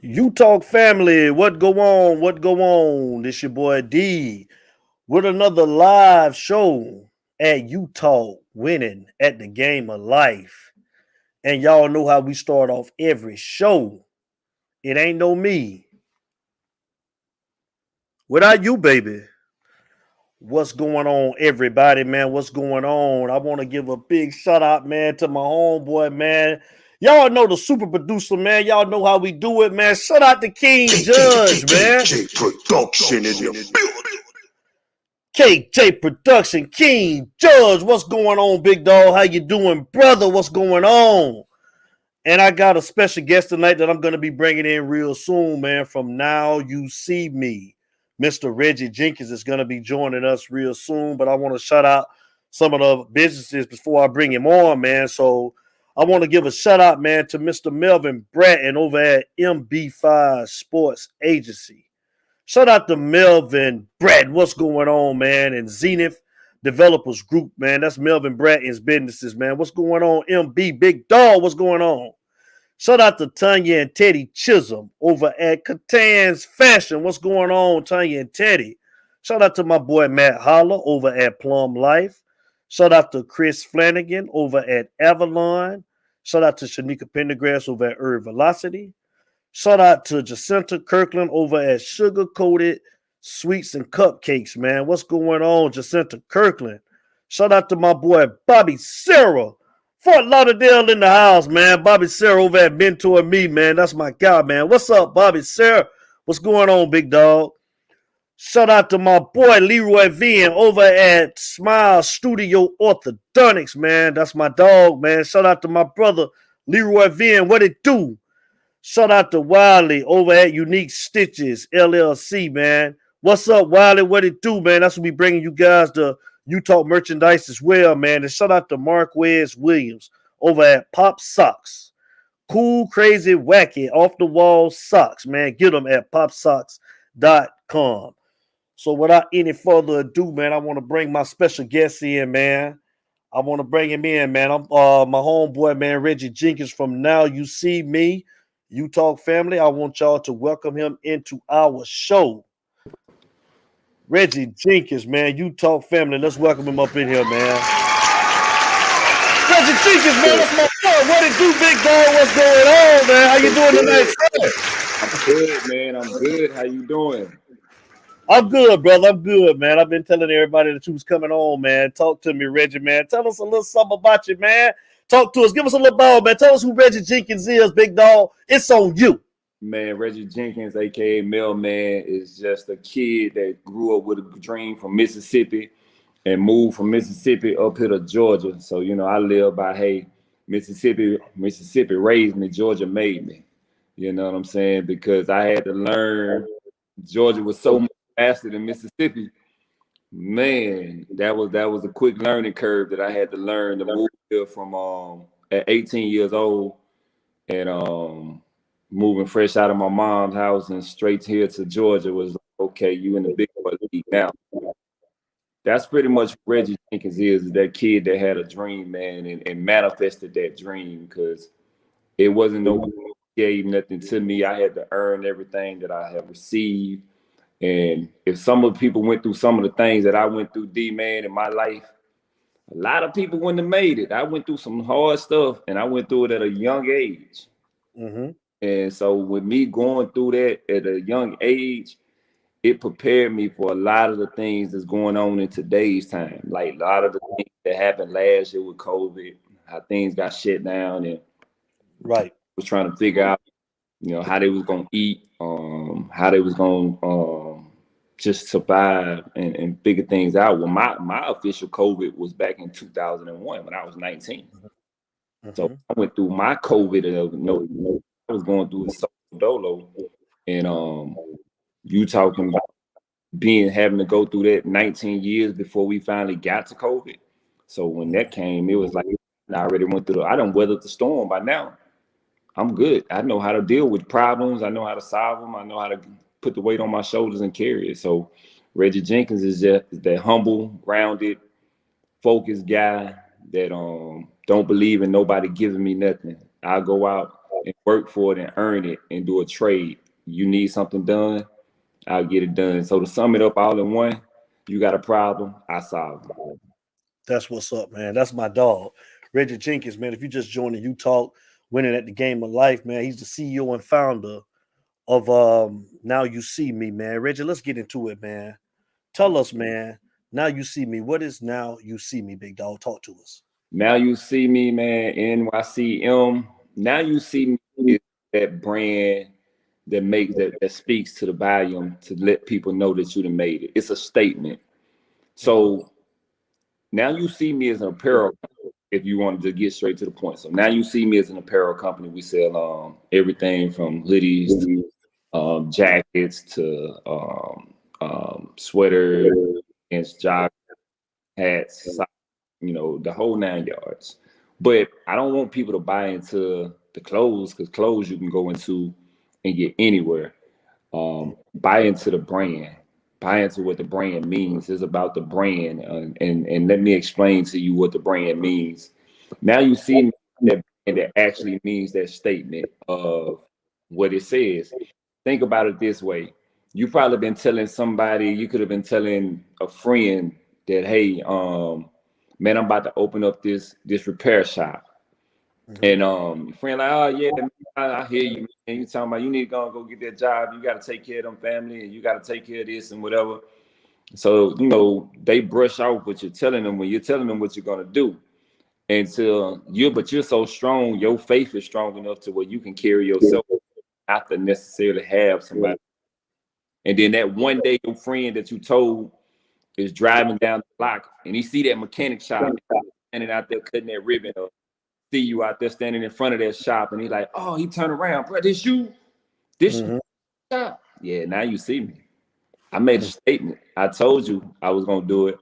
UTALK family, what go on? What go on? This your boy D with another live show at UTALK, winning at the game of life. And y'all know how we start off every show. It ain't no me. Without you, baby. What's going on, everybody, man? What's going on? I want to give a big shout out, man, to my homeboy, man. Y'all know the super producer, man. Y'all know how we do it, man. Shout out to King Judge, man. Production in the building. KJ Production, King Judge, what's going on, big dog? How you doing, brother? What's going on? And I got a special guest tonight that I'm going to be bringing in real soon, man. From Now You See Me, Mr. Reggie Jenkins is going to be joining us real soon. But I want to shout out some of the businesses before I bring him on, man. So I want to give a shout out, man, to Mr. Melvin Bratton over at MB5 Sports Agency. Shout out to Melvin Brad. What's going on, man? And Zenith Developers Group, man. That's Melvin Bratton's businesses, man. What's going on? MB Big Dog, what's going on? Shout out to Tanya and Teddy Chisholm over at Catan's Fashion. What's going on, Tanya and Teddy? Shout out to my boy Matt Holler over at Plum Life. Shout out to Chris Flanagan over at Avalon. Shout out to Shanika Pendergrass over at Herb Velocity. Shout out to Jacinta Kirkland over at Sugar Coated Sweets and Cupcakes, man. What's going on, Jacinta Kirkland? Shout out to my boy Bobby Sarah. Fort Lauderdale in the house, man. Bobby Sarah over at Mentor Me, man. That's my guy, man. What's up, Bobby Sarah? What's going on, big dog? Shout out to my boy Leroy Vian over at Smile Studio Orthodontics, man. That's my dog, man. Shout out to my brother Leroy Vian. What it do? Shout out to Wiley over at Unique Stitches LLC, man. What's up, Wiley? What it do, man? That's what we bringing you guys the UTALK merchandise as well, man. And shout out to Marquez Williams over at Pop Socks. Cool, crazy, wacky, off the wall socks, man. Get them at popsocks.com. So without any further ado, man, I want to bring my special guest in, man. I want to bring him in, man. I'm my homeboy, man, Reggie Jenkins from Now You See Me. UTALK family, I want y'all to welcome him into our show. Reggie Jenkins, man, UTALK family, let's welcome him up in here, man. Reggie Jenkins, man, that's my son. What it do, big dog? What's going on, man? How you doing tonight, sir? I'm good, man. I'm good. How you doing? I'm good, brother. I'm good, man. I've been telling everybody that you was coming on, man. Talk to me, Reggie, man. Tell us a little something about you, man. Talk to us. Give us a little ball, man. Tell us who Reggie Jenkins is, big dog. It's on you. Man, Reggie Jenkins, a.k.a. Mailman, is just a kid that grew up with a dream from Mississippi and moved from Mississippi up here to Georgia. So, I live by, hey, Mississippi raised me, Georgia made me. You know what I'm saying? Because I had to learn Georgia was so much faster than Mississippi. Man, that was a quick learning curve that I had to learn to move here from at 18 years old and moving fresh out of my mom's house and straight here to Georgia was okay, you in the big boy league now. That's pretty much what Reggie Jenkins is that kid that had a dream, man, and manifested that dream because it wasn't no one who gave nothing to me. I had to earn everything that I have received. And if some of the people went through some of the things that I went through, D-man, in my life, a lot of people wouldn't have made it. I went through some hard stuff, and I went through it at a young age. Mm-hmm. And so with me going through that at a young age, it prepared me for a lot of the things that's going on in today's time. Like a lot of the things that happened last year with COVID, how things got shut down, and right, was trying to figure out, how they was gonna eat, how they was gonna just survive and figure things out. Well, my official COVID was back in 2001 when I was 19. Mm-hmm. So I went through my COVID. I was going through a dolo, and you talking about having to go through that 19 years before we finally got to COVID. So when that came, it was like I already went through. I done weathered the storm by now. I'm good. I know how to deal with problems. I know how to solve them. I know how to put the weight on my shoulders and carry it. So Reggie Jenkins is just that humble, grounded, focused guy that don't believe in nobody giving me nothing. I go out and work for it and earn it and do a trade. You need something done, I'll get it done. So to sum it up all in one, you got a problem, I solve it. That's what's up, man. That's my dog, Reggie Jenkins, man. If you just joined the UTALK, winning at the game of life, man. He's the CEO and founder of Now You See Me, man. Reggie, let's get into it, man. Tell us, man. Now You See Me. What is Now You See Me, big dog? Talk to us. Now You See Me, man, NYCM. Now You See Me is that brand that speaks to the volume to let people know that you done made it. It's a statement. So Now You See Me as an apparel company, if you wanted to get straight to the point. So Now You See Me as an apparel company. We sell everything from hoodies to jackets to sweaters, and joggers, hats, socks, the whole 9 yards. But I don't want people to buy into the clothes, because clothes you can go into and get anywhere. Buy into the brand. Buy into what the brand means. It's about the brand, and let me explain to you what the brand means. Now you see that brand that actually means that statement of what it says. Think about it this way. You probably been telling somebody, you could have been telling a friend that, hey, man, I'm about to open up this repair shop. And your friend like, oh yeah, man, I hear you. And you talking about you need to go get that job. You got to take care of them family, and you got to take care of this and whatever. So they brush off what you're telling them when you're telling them what you're gonna do. But you're so strong, your faith is strong enough to where you can carry yourself, not to necessarily have somebody. And then that one day, your friend that you told is driving down the block, and he see that mechanic shop standing out there cutting that ribbon, or see you out there standing in front of that shop, and he's like, oh, he turned around, bro, this you? This shop? Yeah, now you see me. I made a statement. I told you I was gonna do it.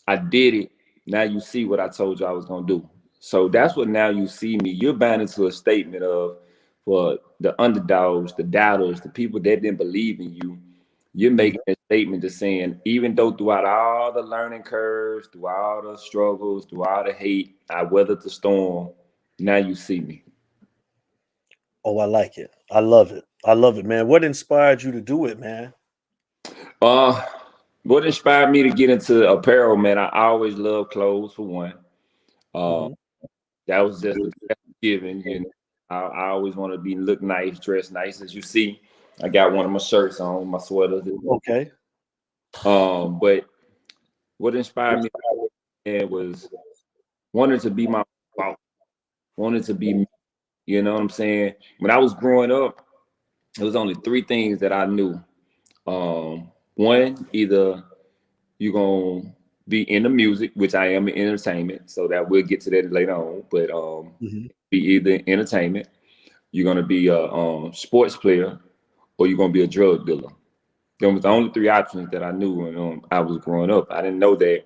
I did it. Now you see what I told you I was gonna do. So that's what Now You See Me. You're bound into a statement of, for the underdogs, the doubters, the people that didn't believe in you. You're making a statement to saying, even though throughout all the learning curves, through all the struggles, through all the hate, I weathered the storm. Now you see me. Oh, I like it. I love it. I love it, man. What inspired you to do it, man? Uh, what inspired me to get into apparel, man? I always loved clothes, for one. Uh, that was just a given. I always want to look nice, dress nice. As you see, I got one of my shirts on, my sweaters. Okay. But what inspired me was wanting to be my boss, wanting to be me. You know what I'm saying? When I was growing up, it was only three things that I knew. One, either you're gonna be in the music, which I am in entertainment, so that we'll get to that later on. But be either entertainment, you're gonna be a sports player, or you're gonna be a drug dealer. Them was the only three options that I knew when I was growing up. I didn't know that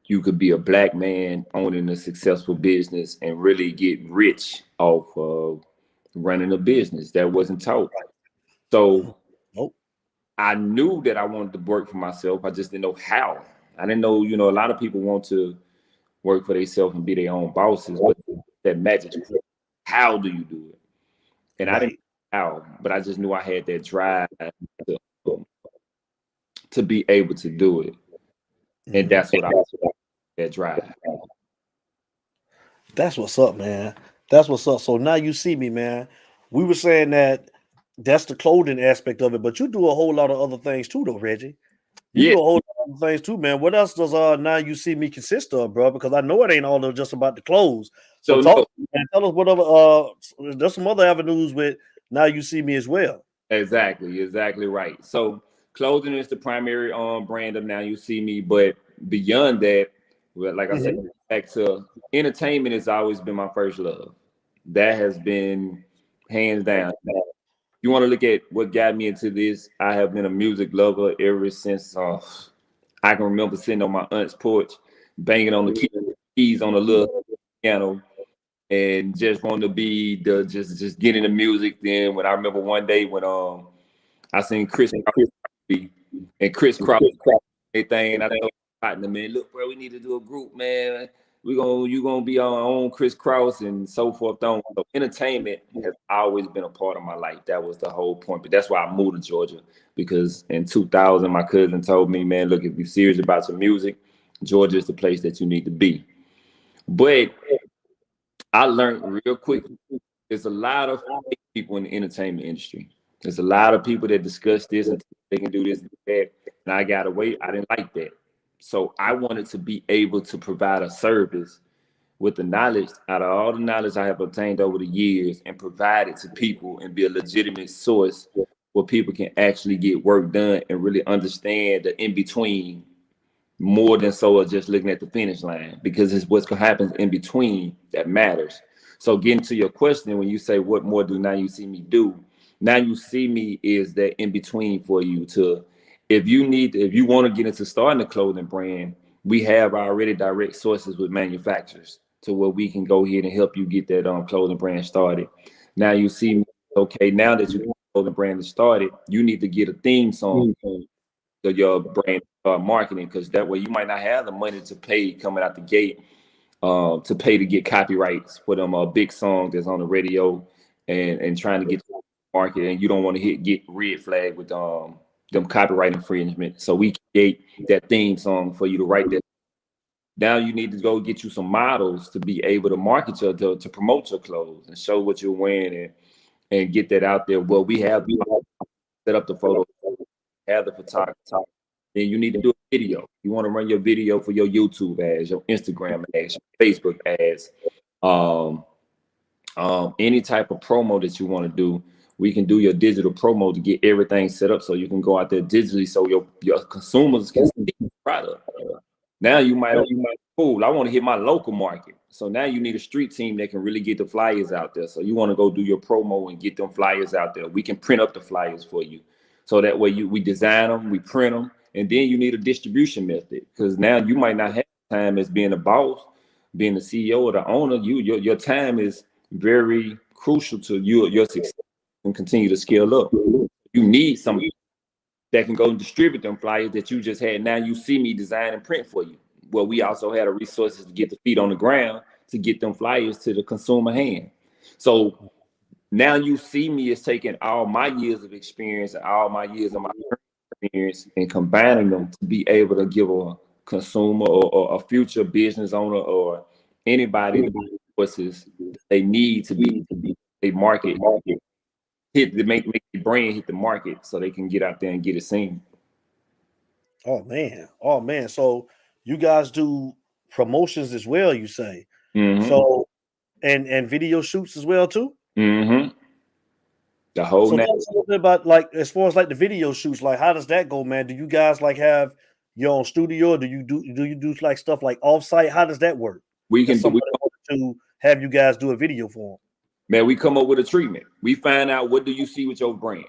you could be a black man owning a successful business and really get rich off of running a business. That wasn't taught. So I knew that I wanted to work for myself. I just didn't know how. I didn't know, a lot of people want to work for themselves and be their own bosses, but that magic, how do you do it? And I didn't know how, but I just knew I had that drive to be able to do it. And that's what that drive. That's what's up, man. That's what's up. So now you see me, man. We were saying that that's the clothing aspect of it, but you do a whole lot of other things too, though, Reggie. You do a whole lot of other things too, man. What else does Now You See Me consist of, bro? Because I know it ain't all just about the clothes. So talk, man, tell us what other there's some other avenues with Now You See Me as well. Exactly right. So clothing is the primary brand of Now You See Me, but beyond that, well, like I said, back to entertainment has always been my first love. That has been hands down. You want to look at what got me into this? I have been a music lover ever since I can remember sitting on my aunt's porch, banging on the keys on the little piano, and just wanted to be just getting the music. Then when I remember one day when I seen Chris Crosby and Chris Crosby thing, and I told the man, look, bro, we need to do a group, man. you gonna be our own Chris Cross and so forth on. So entertainment has always been a part of my life. That was the whole point. But that's why I moved to Georgia, because in 2000 my cousin told me, man, look, if you're serious about your music, Georgia is the place that you need to be. But I learned real quick, there's a lot of people in the entertainment industry. There's a lot of people that discuss this and they can do this and that. And I got away. I didn't like that. So I wanted to be able to provide a service with the knowledge, out of all the knowledge I have obtained over the years, and provide it to people and be a legitimate source where people can actually get work done and really understand the in between more than so of just looking at the finish line, because it's what's going to happen in between that matters. So getting to your question, when you say what more do Now You See Me do, Now You See Me is that in between for you to, if you want to get into starting a clothing brand, we have already direct sources with manufacturers to where we can go ahead and help you get that clothing brand started. Now You See Me, okay, now that your clothing brand is started, you need to get a theme song to your brand marketing, because that way you might not have the money to pay coming out the gate to pay to get copyrights for them big songs that's on the radio and trying to get to the market, and you don't want to get red flag with them copyright infringement. So we create that theme song for you to write that. Now you need to go get you some models to be able to market your to promote your clothes and show what you're wearing and get that out there. Well, we have set up the photo, have the photographer. Then you need to do a video. You want to run your video for your YouTube ads, your Instagram ads, your Facebook ads, any type of promo that you want to do. We can do your digital promo to get everything set up so you can go out there digitally so your consumers can see the product. Now you might cool. I want to hit my local market. So now you need a street team that can really get the flyers out there. So you want to go do your promo and get them flyers out there. We can print up the flyers for you. So that way we design them, we print them, and then you need a distribution method, because now you might not have time as being a boss, being the CEO or the owner. Your time is very crucial to your success and continue to scale up. You need somebody that can go and distribute them flyers that you just had. Now You See Me design and print for you. Well, we also had the resources to get the feet on the ground to get them flyers to the consumer hand. So Now You See Me is taking all my years of experience and all my years of my experience and combining them to be able to give a consumer or a future business owner or anybody the resources they need to be a market hit to make the brand hit the market so they can get out there and get it seen. Oh man. So you guys do promotions as well, you say? Mm-hmm. So and video shoots as well too? Mm-hmm. The whole So tell us a little bit about, like, as far as like the video shoots, like how does that go, man? Do you guys like have your own studio? Do you do like stuff like offsite? How does that work? we can If do. somebody wanted to have you guys do a video for them. Man, we come up with a treatment. We find out what do you see with your brand.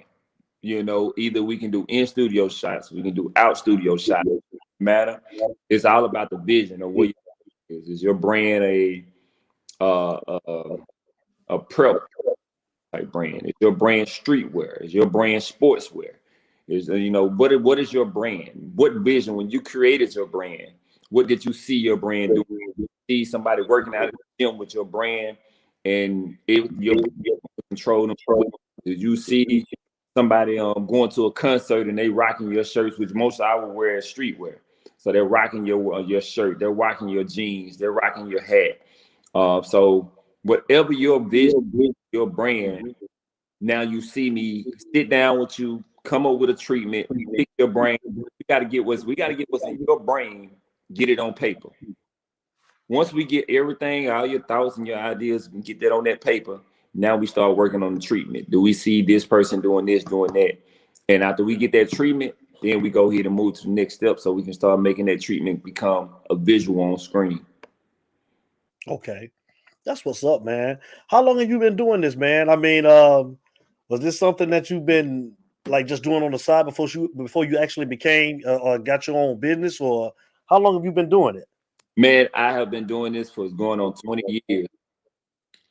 You know, either we can do in studio shots, we can do out studio shots. Matter. It's all about the vision of what you is your brand a prep type brand? Is your brand streetwear? Is your brand sportswear? Is what is your brand? What vision when you created your brand? What did you see your brand doing? Did you see somebody working out in the gym with your brand and you're controlling? Did you see somebody going to a concert and they rocking your shirts, which most I would wear as streetwear? So they're rocking your shirt, they're rocking your jeans, they're rocking your hat. So whatever your vision, your brand, Now You See Me, sit down with you, come up with a treatment, pick your brain. We got to get what's in your brain, get it on paper. Once we get everything, all your thoughts and your ideas, and get that on that paper, now we start working on the treatment. Do we see this person doing this, doing that? And after we get that treatment, then we go ahead and move to the next step so we can start making that treatment become a visual on screen. Okay. That's what's up, man. How long have you been doing this, man? I mean, was this something that you've been like just doing on the side before you actually became or got your own business, or how long have you been doing it? Man, I have been doing this for going on 20 years.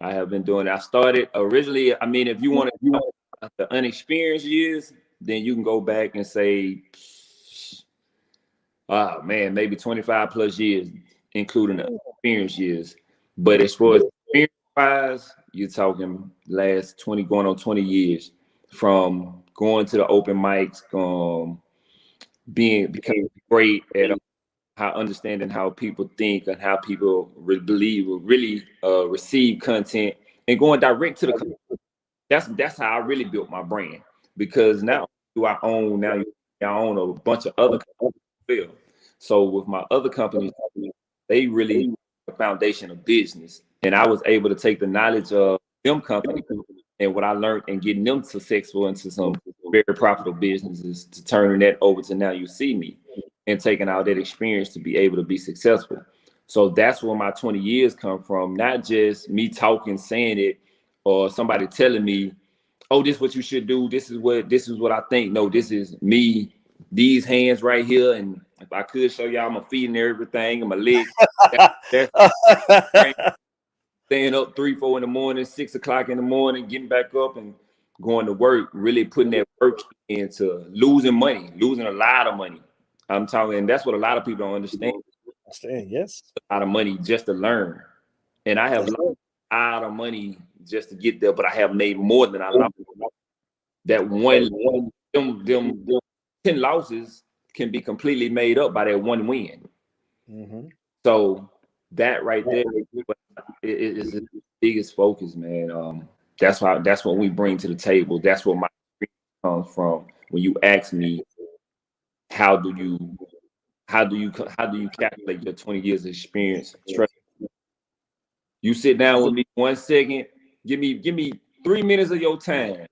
I have been doing it. I started originally, I mean, if you want to talk about the unexperienced years, then you can go back and say, oh man, maybe 25 plus years, including experience years. But as far as experience wise, you're talking last 20 going on 20 years from going to the open mics, becoming great at how understanding how people think and how people really receive content and going direct to the content. That's how I really built my brand, because now you own a bunch of other companies. So with my other companies, they really the foundation of business, and I was able to take the knowledge of them companies and what I learned and getting them successful into some very profitable businesses to turning that over to Now You See Me and taking out that experience to be able to be successful. So that's where my 20 years come from, not just me talking, saying it, or somebody telling me, oh, this is what you should do. This is what I think. No, this is me, these hands right here. And if I could show y'all my feet and everything and my legs, that's staying up 3, 4 in the morning, 6 o'clock in the morning, getting back up and going to work, really putting that work into losing money, losing a lot of money. I'm talking, and that's what a lot of people don't understand. Yes. A lot of money just to learn. And I have lost a lot of money just to get there, but I have made more than I lost. That them 10 losses can be completely made up by that one win. Mm-hmm. So that right there is the biggest focus, man. That's what we bring to the table. That's what my comes from. When you ask me, how do you calculate your 20 years of experience? Trust me. You sit down with me 1 second, give me 3 minutes of your time,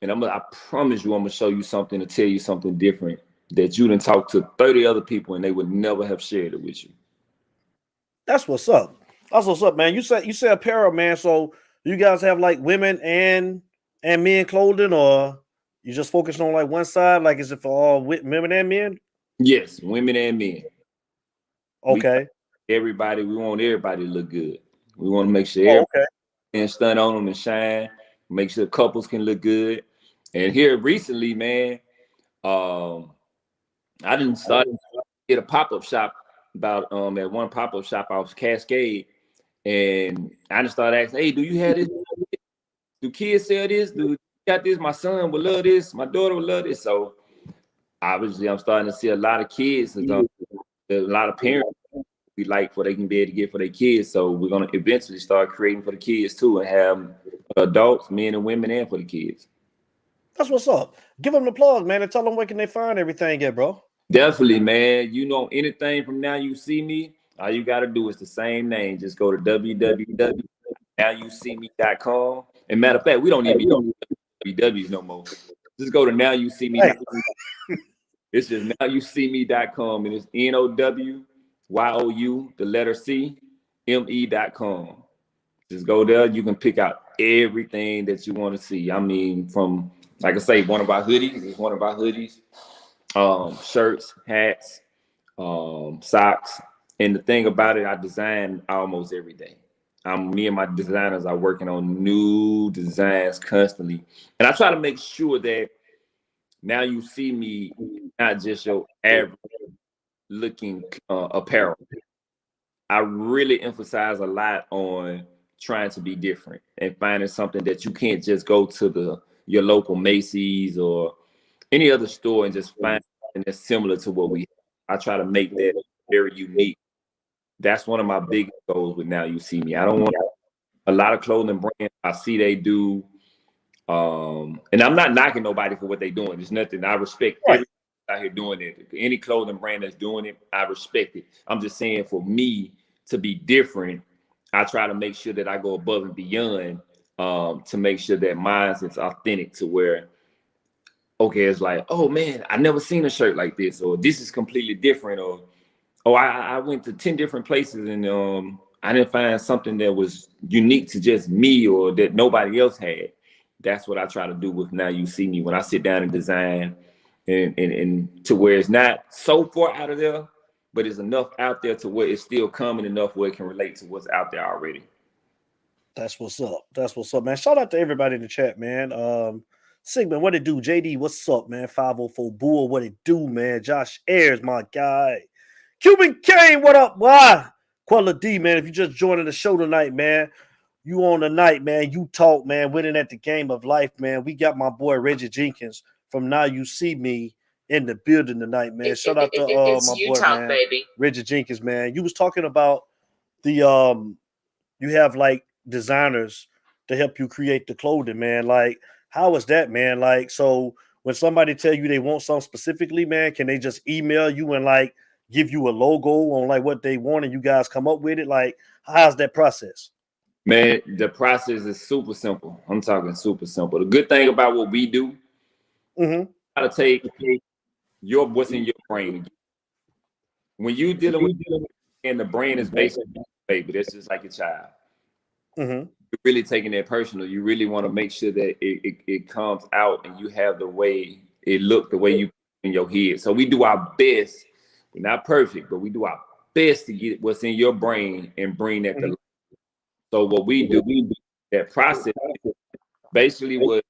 and I promise you, I'm gonna show you something to tell you something different that you didn't talk to 30 other people and they would never have shared it with you. That's what's up. That's what's up, man. You said apparel, man. So you guys have like women and men clothing, or you just focused on like one side? Like, is it for all women and men? Yes, women and men. Okay. We want everybody to look good. We want to make sure okay. and stunt on them and shine. Make sure couples can look good. And here recently, man, I didn't start get a pop-up shop about at one pop-up shop off Cascade, and I just started asking, hey, do you have this? Do kids sell this? Do you got this? My son would love this. My daughter would love this. So obviously, I'm starting to see a lot of kids, a lot of parents we like for they can be able to get for their kids. So we're gonna eventually start creating for the kids too, and have adults, men and women, and for the kids. That's what's up. Give them the plug, man, and tell them where can they find everything at, bro. Definitely, man. You know anything from Now You See Me, all you got to do is the same name. Just go to www.nowyouseme.com. And matter of fact, we don't even know www no more. Just go to Now You See Me. It's just nowyouseme.com, and it's NOWYOU, the letter C, ME.com. Just go there. You can pick out everything that you want to see. I mean, from, like I say, one of our hoodies, shirts, hats, socks. And the thing about it, I design almost every day. Me and my designers are working on new designs constantly. And I try to make sure that Now You See Me, not just your average looking apparel. I really emphasize a lot on trying to be different and finding something that you can't just go to your local Macy's or any other store and just find something that's similar to what we have. I try to make that very unique. That's one of my biggest goals with Now You See Me. I don't want a lot of clothing brands I see they do. And I'm not knocking nobody for what they're doing. There's nothing. I respect everybody out here doing it. Any clothing brand that's doing it, I respect it. I'm just saying, for me to be different, I try to make sure that I go above and beyond to make sure that mine is authentic to where, okay, it's like, oh man, I never seen a shirt like this, or this is completely different, or oh, I went to 10 different places and I didn't find something that was unique to just me or that nobody else had. That's what I try to do with Now You See Me when I sit down and design, and to where it's not so far out of there, but it's enough out there to where it's still coming enough where it can relate to what's out there already. That's what's up. That's what's up, man. Shout out to everybody in the chat, man. Sigmund, what it do? JD, what's up, man? 504 Bull, what it do, man? Josh Ayers, my guy. Cuban Kane, what up? Why? Quella D, man, if you just joining the show tonight, man, you on the night, man. You talk, man, winning at the game of life, man. We got my boy Reggie Jenkins from Now You See Me in the building tonight, man. Shout out to my boy, UTALK, man, baby. Reggie Jenkins, man. You was talking about the you have like designers to help you create the clothing, man. Like, how is that, man? Like, so when somebody tell you they want something specifically, man, can they just email you and like give you a logo on like what they want and you guys come up with it? Like, how's that process? Man, the process is super simple. I'm talking super simple. The good thing about what we do, gotta take what's in your brain. When you dealing with, and the brain is basically baby, that's just like a child. You're really taking that personal. You really want to make sure that it comes out and you have the way it look, the way you in your head. So we do our best. We're not perfect, but we do our best to get what's in your brain and bring that to life. So what we do, that process basically was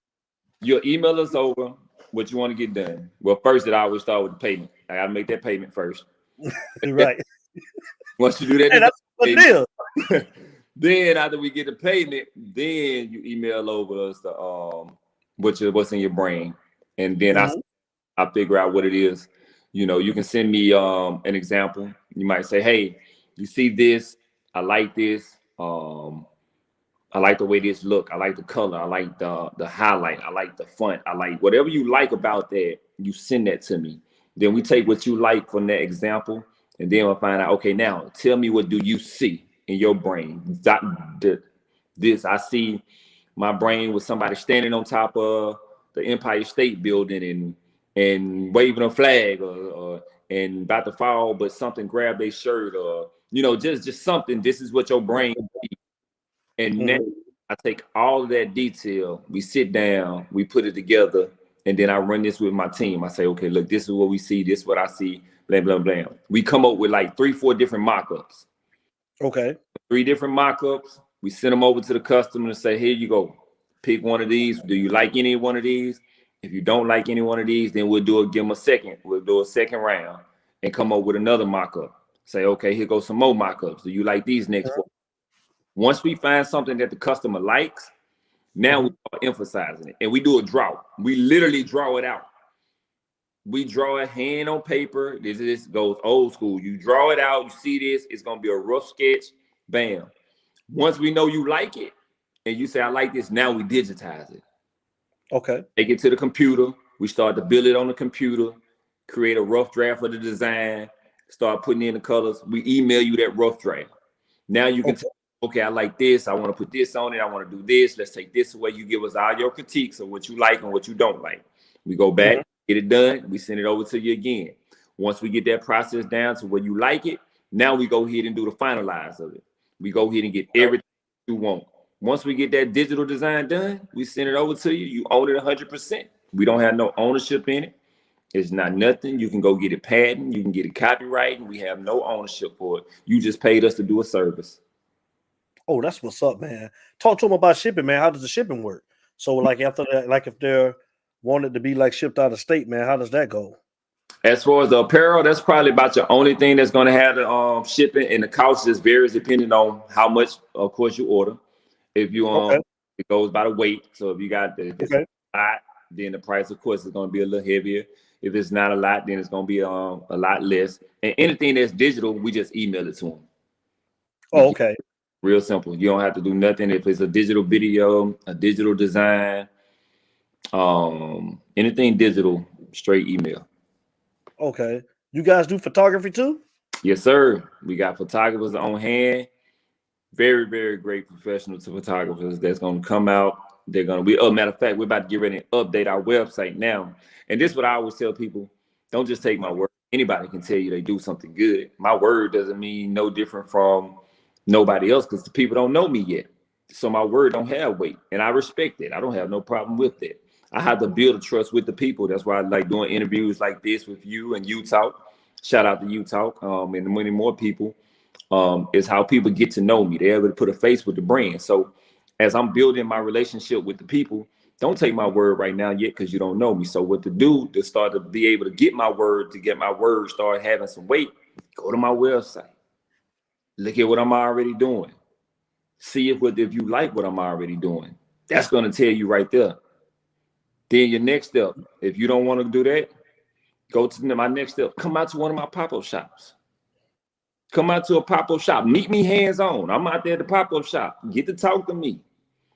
you'll email us over what you want to get done. Well, first, I always start with the payment. I gotta make that payment first. Right. Once you do that, hey, that's what it is. Then after we get the payment, then you email over us the what's in your brain, and then I figure out what it is. You know, you can send me an example. You might say, hey, you see this? I like this. I like the way this look. I like the color. I like the highlight. I like the font. I like whatever you like about that. You send that to me. Then we take what you like from that example, and then we'll find out. Okay, now tell me, what do you see in your brain? This I see my brain with somebody standing on top of the Empire State Building and waving a flag or and about to fall, but something grabbed their shirt, or just something. This is what your brain sees. And now I take all of that detail, we sit down, we put it together, and then I run this with my team. I say, okay, look, this is what we see, this is what I see, blah, blah, blah. We come up with like 3-4 different mock-ups. Okay. 3 different mock-ups. We send them over to the customer and say, here you go. Pick one of these. Do you like any one of these? If you don't like any one of these, then we'll give them a second. We'll do a second round and come up with another mock-up. Say, okay, here goes some more mock-ups. Do you like these next 4? Once we find something that the customer likes, now we start emphasizing it. And we do a draw. We literally draw it out. We draw it hand on paper. This goes old school. You draw it out. You see this. It's going to be a rough sketch. Bam. Once we know you like it, and you say, I like this, now we digitize it. Okay. Take it to the computer. We start to build it on the computer, create a rough draft of the design, start putting in the colors. We email you that rough draft. Now you can tell, okay, I like this. I want to put this on it. I want to do this. Let's take this away. You give us all your critiques of what you like and what you don't like. We go back, get it done. We send it over to you again. Once we get that process down to where you like it, now we go ahead and do the finalize of it. We go ahead and get everything you want. Once we get that digital design done, we send it over to you. You own it 100%. We don't have no ownership in it. It's not nothing. You can go get it patent. You can get it copyright. We have no ownership for it. You just paid us to do a service. Oh, that's what's up, man. Talk to them about shipping, man. How does the shipping work? So, like after that, like if they're wanted to be like shipped out of state, man, how does that go? As far as the apparel, that's probably about your only thing that's going to have the shipping, and the cost just varies depending on how much, of course, you order. If you it goes by the weight. So if you got if it's a lot, then the price, of course, is going to be a little heavier. If it's not a lot, then it's going to be a lot less. And anything that's digital, we just email it to them. Oh, okay. Real simple. You don't have to do nothing. If it's a digital video, a digital design, anything digital, straight email. Okay. You guys do photography too? Yes, sir. We got photographers on hand. Very, very great professional photographers that's going to come out. They're going to be, matter of fact, we're about to get ready and update our website now. And this is what I always tell people. Don't just take my word. Anybody can tell you they do something good. My word doesn't mean no different from nobody else because the people don't know me yet. So my word don't have weight. And I respect it. I don't have no problem with it. I have to build a trust with the people. That's why I like doing interviews like this with you and UTALK. Shout out to UTALK and many more people. Is how people get to know me. They're able to put a face with the brand. So as I'm building my relationship with the people, don't take my word right now yet because you don't know me. So what to do to start to be able to get my word, start having some weight, go to my website. Look at what I'm already doing. See if you like what I'm already doing. That's going to tell you right there. Then your next step, if you don't want to do that, go to my next step. Come out to one of my pop-up shops. Come out to a pop-up shop. Meet me hands-on. I'm out there at the pop-up shop. Get to talk to me.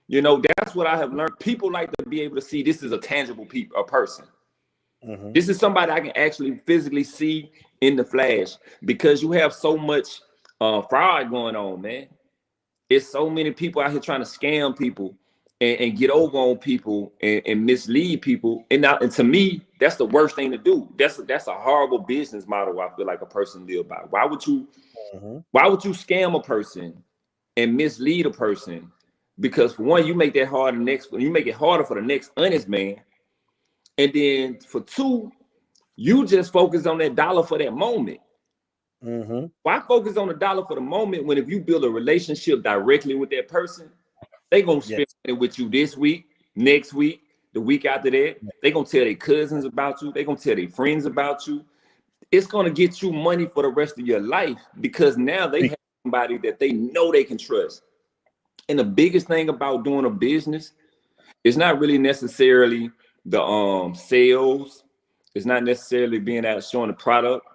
You know, that's what I have learned. People like to be able to see this is a tangible a person. Mm-hmm. This is somebody I can actually physically see in the flash, because you have so much fraud going on, man. It's so many people out here trying to scam people and get over on people and mislead people. And to me, that's the worst thing to do. That's a horrible business model. I feel like a person live by. Why would you scam a person and mislead a person? Because for one, you make that hard. You make it harder for the next honest man. And then for two, you just focus on that dollar for that moment. Mm-hmm. Why focus on the dollar for the moment when if you build a relationship directly with that person, they're going to spend it with you this week, next week, the week after that. They're going to tell their cousins about you. They're going to tell their friends about you. It's going to get you money for the rest of your life, because now they have somebody that they know they can trust. And the biggest thing about doing a business is not really necessarily the sales. It's not necessarily being out showing the product.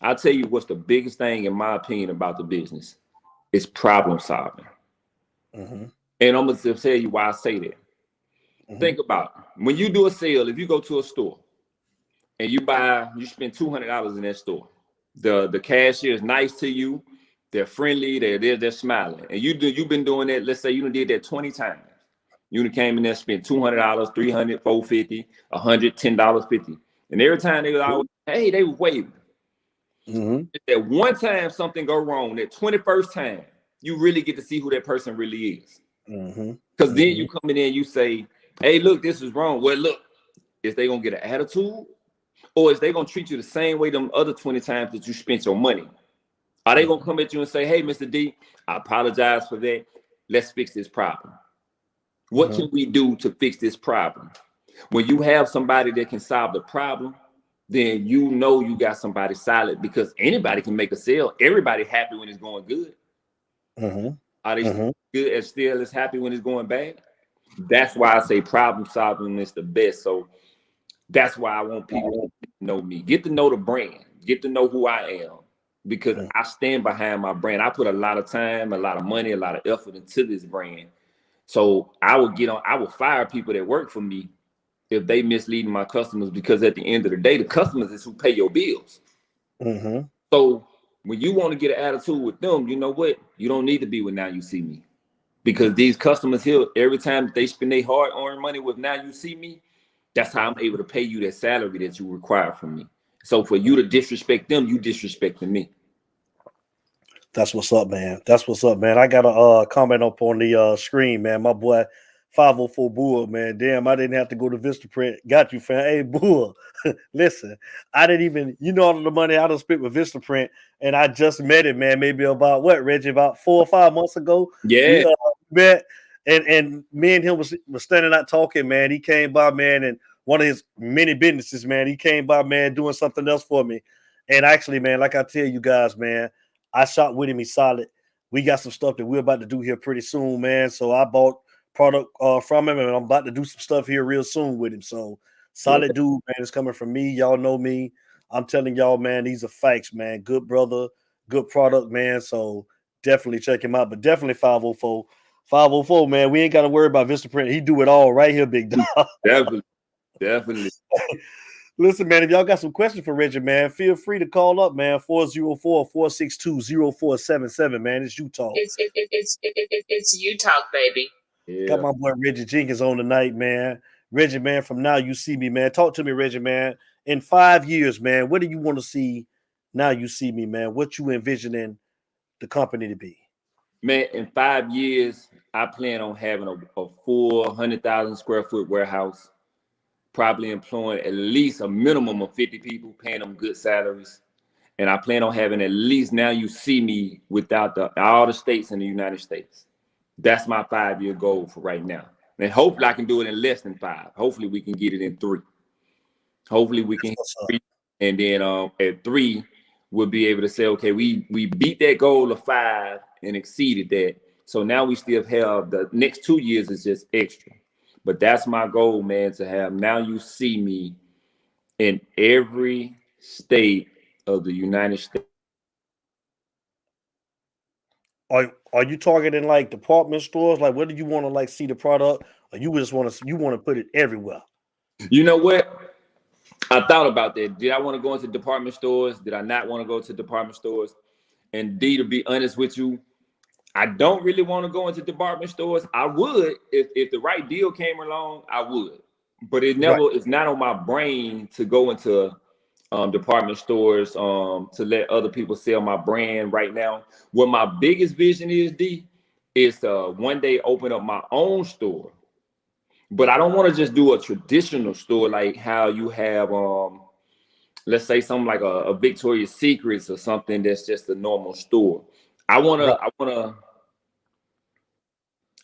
I'll tell you what's the biggest thing, in my opinion, about the business. It's problem solving. Mm-hmm. And I'm going to tell you why I say that. Mm-hmm. Think about it. When you do a sale, if you go to a store and you spend $200 in that store, the cashier is nice to you, they're friendly, they're smiling. And you've been doing that, let's say you did that 20 times. You came in there, spent $200, $300, $450, $100, $10, $50. And every time they were always, hey, they were waving. Mm-hmm. That one time something go wrong, that 21st time, you really get to see who that person really is. Because then you come in there and you say, hey, look, this is wrong. Well, look, is they going to get an attitude? Or is they going to treat you the same way them other 20 times that you spent your money? Are they going to come at you and say, hey, Mr. D, I apologize for that. Let's fix this problem. What can we do to fix this problem? When you have somebody that can solve the problem, then you know you got somebody solid, because anybody can make a sale. Everybody happy when it's going good. Mm-hmm. Are they good and still as happy when it's going bad? That's why I say problem solving is the best. So that's why I want people to know me, get to know the brand, get to know who I am, because I stand behind my brand. I put a lot of time, a lot of money, a lot of effort into this brand. So I will fire people that work for me if they misleading my customers, because at the end of the day, the customers is who pay your bills. Mm-hmm. So when you want to get an attitude with them, you know what? You don't need to be with Now You See Me, because these customers here, every time they spend their hard-earned money with Now You See Me, that's how I'm able to pay you that salary that you require from me. So for you to disrespect them, you disrespecting me. That's what's up, man. That's what's up, man. I got a comment up on the screen, man. My boy 504 Bull, man. Damn, I didn't have to go to Vistaprint. Got you, fam. Hey, Bull, listen, I didn't even, all of the money I done spent with Vistaprint, and I just met it, man. Maybe about Reggie, about 4 or 5 months ago. Yeah. We met, and me and him was standing out talking, man. He came by, man, and one of his many businesses, man. He came by, man, doing something else for me. And actually, man, like I tell you guys, man, I shot with him. He's solid. We got some stuff that we're about to do here pretty soon, man. So I bought product from him, and I'm about to do some stuff here real soon with him. So solid dude, man. It's coming from me. Y'all know me. I'm telling y'all, man, these are facts, man. Good brother, good product, man. So definitely check him out. But definitely 504. 504, man. We ain't got to worry about Vistaprint. He do it all right here, big dog. Definitely. Listen, man, if y'all got some questions for Reggie, man, feel free to call up, man, 404-462-0477, man. It's UTALK. It's UTALK, baby. Yeah. Got my boy Reggie Jenkins on tonight, man. Reggie, man, from Now You See Me, man. Talk to me, Reggie, man. In 5 years, man, what do you want to see Now You See Me, man? What you envisioning the company to be? Man, in 5 years, I plan on having a full 100,000 square foot warehouse, probably employing at least a minimum of 50 people, paying them good salaries. And I plan on having at least Now You See Me without all the states in the United States. That's my 5-year goal for right now. And hopefully I can do it in less than 5. Hopefully we can get it in 3. Hopefully we can hit 3. And then at 3, would be able to say, okay, we beat that goal of 5 and exceeded that. So now we still have the next 2 years is just extra. But that's my goal, man, to have Now You See Me in every state of the United States. Are you targeting like department stores? Like, where do you want to like see the product, or you just want to put it everywhere? You know what? I thought about that. Did I want to go into department stores? Did I not want to go to department stores? And D, to be honest with you, I don't really want to go into department stores. I would if the right deal came along, I would. But it's not on my brain to go into department stores to let other people sell my brand right now. What my biggest vision is, D, is to one day open up my own store. But I don't want to just do a traditional store like how you have let's say something like a Victoria's Secrets or something that's just a normal store. I don't want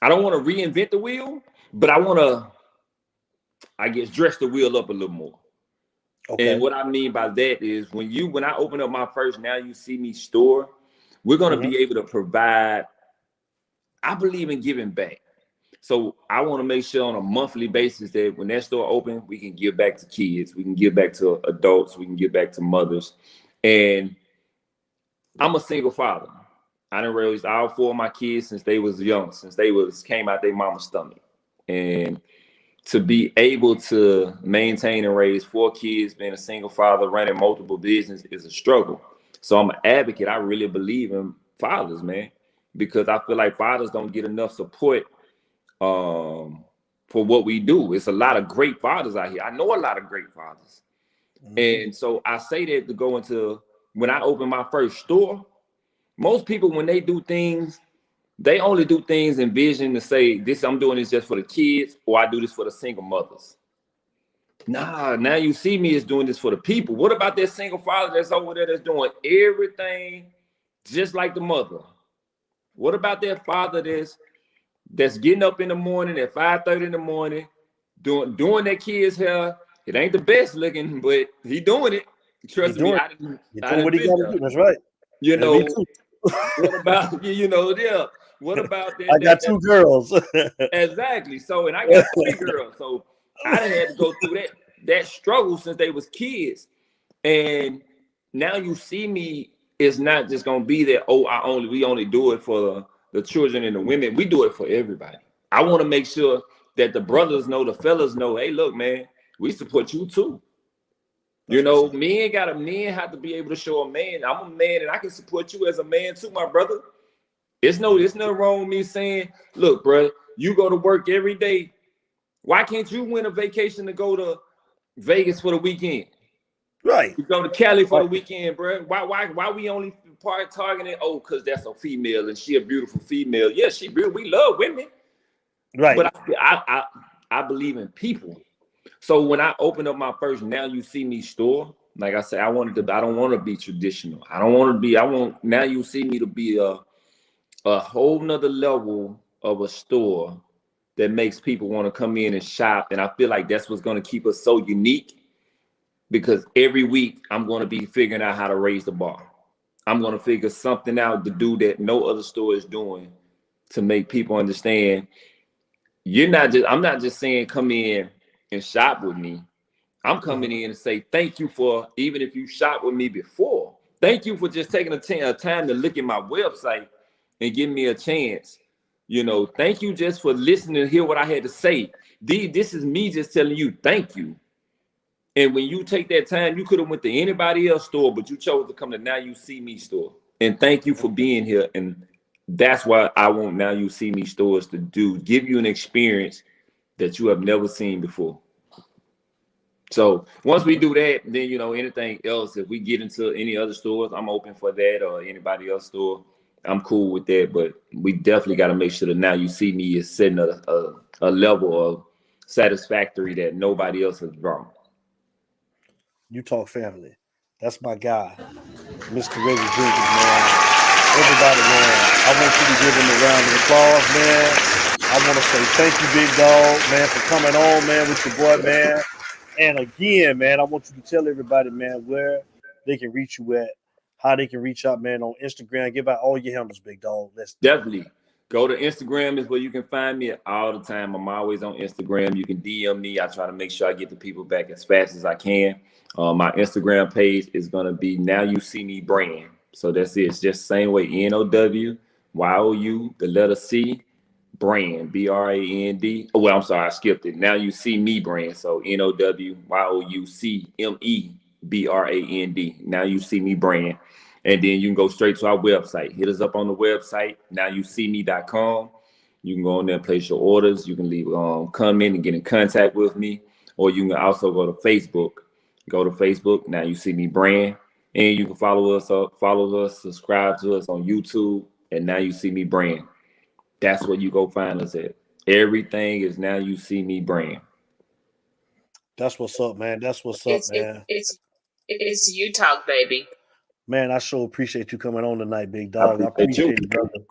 to reinvent the wheel, but I want to, I guess, dress the wheel up a little more. Okay. And what I mean by that is when I open up my first Now You See Me store, we're going to be able to provide, I believe in giving back. So I want to make sure on a monthly basis that when that store opens, we can give back to kids, we can give back to adults, we can give back to mothers. And I'm a single father. I done raised all 4 of my kids since they was young, since they came out their mama's stomach. And to be able to maintain and raise 4 kids, being a single father, running multiple businesses is a struggle. So I'm an advocate. I really believe in fathers, man, because I feel like fathers don't get enough support for what we do. It's a lot of great fathers out here. I know a lot of great fathers. And so I say that to go into, when I open my first store, most people, when they do things, they only do things in vision to say, I'm doing this just for the kids, or I do this for the single mothers. Nah, Now You See Me is doing this for the people. What about that single father that's over there that's doing everything just like the mother? What about that father that's getting up in the morning at 5:30 in the morning, doing that kid's hair? It ain't the best looking, but he doing it. Trust me, I didn't what he got to do. That's right. You know, what about what about that? I got 2 girls. Exactly. So, and I got 3 girls. So I didn't have to go through that struggle since they was kids. And Now You See Me is not just gonna be that, we only do it for the children and the women. We do it for everybody. I want to make sure that the brothers know, the fellas know, hey, look, man, we support you too. You know, men have to be able to show a man, I'm a man and I can support you as a man too, my brother. It's nothing wrong with me saying, look, bro, you go to work every day. Why can't you win a vacation to go to Vegas for the weekend? Right. You go to Cali for the weekend, bro. Why we only targeting? Oh, because that's a female and she a beautiful female. Yeah, she beautiful. We love women. Right. But I believe in people. So when I opened up my first Now You See Me store, like I said, I don't want to be traditional. I want Now You See Me to be a whole nother level of a store that makes people want to come in and shop. And I feel like that's what's going to keep us so unique, because every week I'm going to be figuring out how to raise the bar. I'm going to figure something out to do that no other store is doing to make people understand I'm not just saying come in and shop with me. I'm coming in and say thank you for, even if you shop with me before, thank you for just taking a time to look at my website and give me a chance. You know, thank you just for listening to hear what I had to say. This is me just telling you thank you. And when you take that time, you could have went to anybody else's store, but you chose to come to Now You See Me store. And thank you for being here. And that's why I want Now You See Me stores to give you an experience that you have never seen before. So once we do that, then, you know, anything else, if we get into any other stores, I'm open for that, or anybody else's store. I'm cool with that, but we definitely got to make sure that Now You See Me is setting a level of satisfactory that nobody else has brought. UTALK family. That's my guy, Mr. Reggie Jenkins, man. Everybody, man, I want you to give him a round of applause, man. I want to say thank you, big dog, man, for coming on, man, with your boy, man. And again, man, I want you to tell everybody, man, where they can reach you at, how they can reach out, man, on Instagram. Give out all your handles, big dog. Let's Definitely. Go to Instagram is where you can find me all the time. I'm always on Instagram. You can DM me. I try to make sure I get the people back as fast as I can. My Instagram page is going to be Now You See Me Brand. So that's it. It's just same way. NOWYOU, the letter C, brand, BRAND. Oh, well, I'm sorry. I skipped it. Now You See Me Brand. So NOWYOUCMEBRAND. Now You See Me Brand. And then you can go straight to our website. Hit us up on the website, nowyouseme.com. You can go on there and place your orders. You can leave comment and get in contact with me. Or you can also go to Facebook. Go to Facebook, Now You See Me Brand. And you can follow us, subscribe to us on YouTube, and Now You See Me Brand. That's where you go find us at. Everything is Now You See Me Brand. That's what's up, man. That's what's up, man. It's UTALK, baby. Man, I sure appreciate you coming on tonight, big dog. I appreciate appreciate it, brother.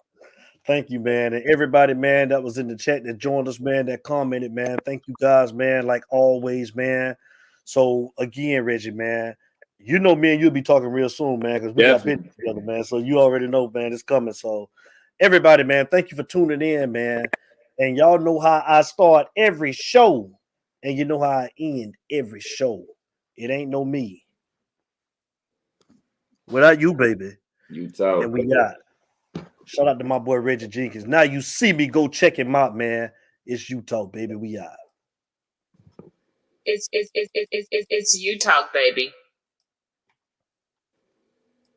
Thank you, man. And everybody, man, that was in the chat that joined us, man, that commented, man. Thank you guys, man, like always, man. So again, Reggie, man, you know me and you'll be talking real soon, man, because we got business together, man. So you already know, man, it's coming. So everybody, man, thank you for tuning in, man. And y'all know how I start every show, and you know how I end every show. It ain't no me. Without you, baby. UTALK. And we got shout out to my boy Reggie Jenkins. Now you see me, go check him out, man. It's UTALK, baby. We out. It's UTALK, baby.